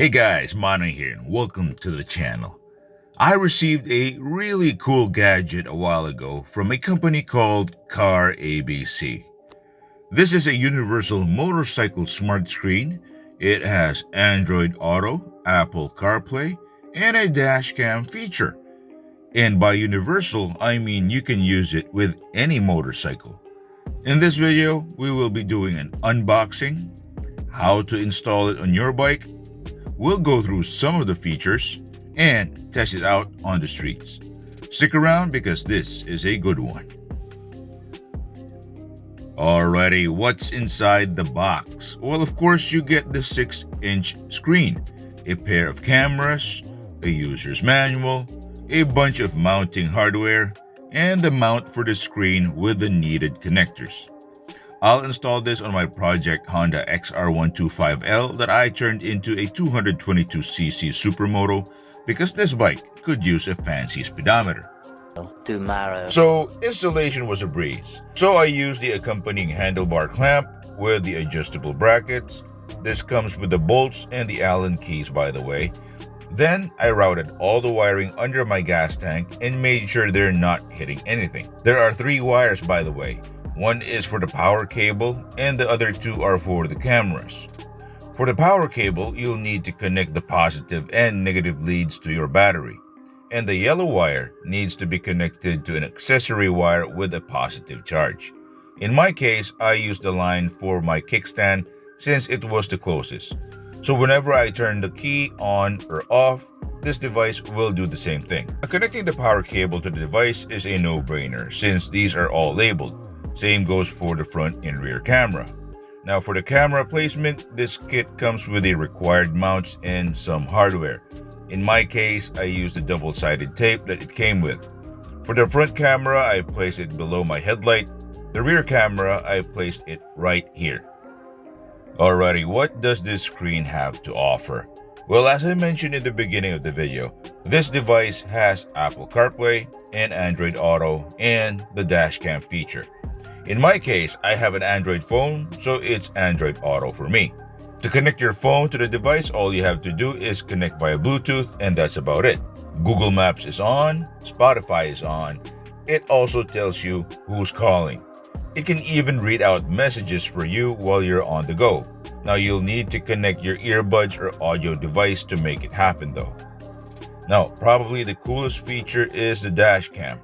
Hey guys, Mano here and welcome to the channel. I received a really cool gadget a while ago from a company called CARABC. This is a Universal Motorcycle Smart Screen. It has Android Auto, Apple CarPlay, and a dashcam feature. And by universal, I mean you can use it with any motorcycle. In this video, we will be doing an unboxing, how to install it on your bike. We'll go through some of the features and test it out on the streets. Stick around because this is a good one. Alrighty, what's inside the box? Well, of course, you get the 6-inch screen, a pair of cameras, a user's manual, a bunch of mounting hardware, and the mount for the screen with the needed connectors. I'll install this on my project Honda XR125L that I turned into a 222cc Supermoto because this bike could use a fancy speedometer. Tomorrow. So installation was a breeze. So I used the accompanying handlebar clamp with the adjustable brackets. This comes with the bolts and the Allen keys, by the way. Then I routed all the wiring under my gas tank and made sure they're not hitting anything. There are 3 wires, by the way. One is for the power cable and the other 2 are for the cameras. For the power cable, you'll need to connect the positive and negative leads to your battery. And the yellow wire needs to be connected to an accessory wire with a positive charge. In my case, I used the line for my kickstand since it was the closest. So whenever I turn the key on or off, this device will do the same thing. Connecting the power cable to the device is a no-brainer since these are all labeled. Same goes for the front and rear camera. Now for the camera placement, this kit comes with the required mounts and some hardware. In my case, I used the double-sided tape that it came with. For the front camera, I placed it below my headlight. The rear camera, I placed it right here. Alrighty, what does this screen have to offer? Well, as I mentioned in the beginning of the video, this device has Apple CarPlay and Android Auto and the dashcam feature. In my case, I have an Android phone, so it's Android Auto for me. To connect your phone to the device, all you have to do is connect via Bluetooth, and that's about it. Google Maps is on, Spotify is on. It also tells you who's calling. It can even read out messages for you while you're on the go. Now you'll need to connect your earbuds or audio device to make it happen though. Now, probably the coolest feature is the dashcam.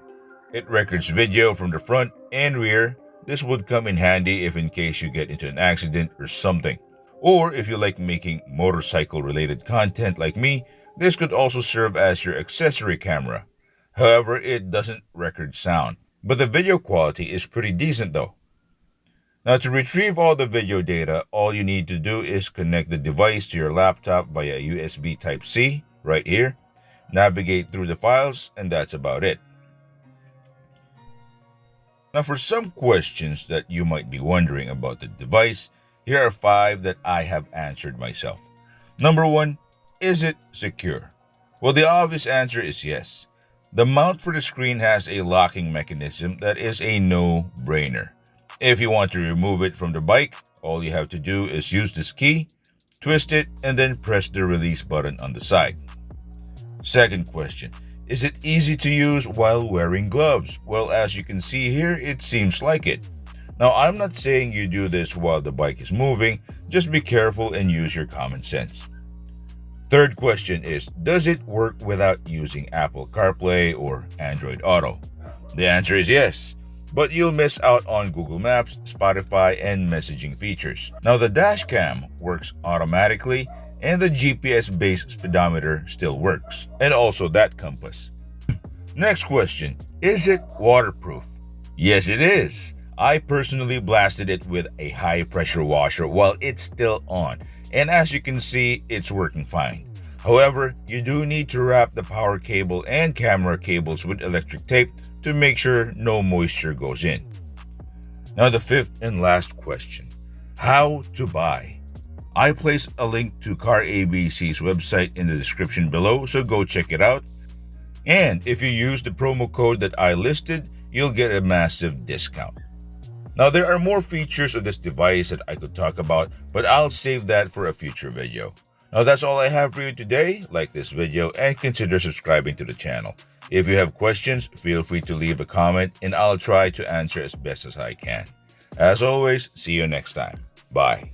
It records video from the front and rear. This would come in handy if in case you get into an accident or something. Or if you like making motorcycle related content like me, this could also serve as your accessory camera. However, it doesn't record sound, but the video quality is pretty decent though. Now to retrieve all the video data, all you need to do is connect the device to your laptop via USB Type-C right here, navigate through the files, and that's about it. Now for some questions that you might be wondering about the device, here are 5 that I have answered myself. Number 1, is it secure? Well, the obvious answer is yes. The mount for the screen has a locking mechanism that is a no-brainer. If you want to remove it from the bike, all you have to do is use this key, twist it, and then press the release button on the side. Second question, is it easy to use while wearing gloves? Well, as you can see here, it seems like it. Now, I'm not saying you do this while the bike is moving, just be careful and use your common sense. Third question is, does it work without using Apple CarPlay or Android Auto? The answer is yes, but you'll miss out on Google Maps, Spotify, and messaging features. Now, the dashcam works automatically, and the GPS-based speedometer still works, and also that compass. Next question, is it waterproof? Yes, it is. I personally blasted it with a high-pressure washer while it's still on, and as you can see, it's working fine. However, you do need to wrap the power cable and camera cables with electric tape to make sure no moisture goes in. Now the 5th and last question, how to buy? I place a link to CARABC's website in the description below, so go check it out. And if you use the promo code that I listed, you'll get a massive discount. Now, there are more features of this device that I could talk about, but I'll save that for a future video. Now that's all I have for you today. Like this video and consider subscribing to the channel. If you have questions, feel free to leave a comment and I'll try to answer as best as I can. As always, see you next time. Bye.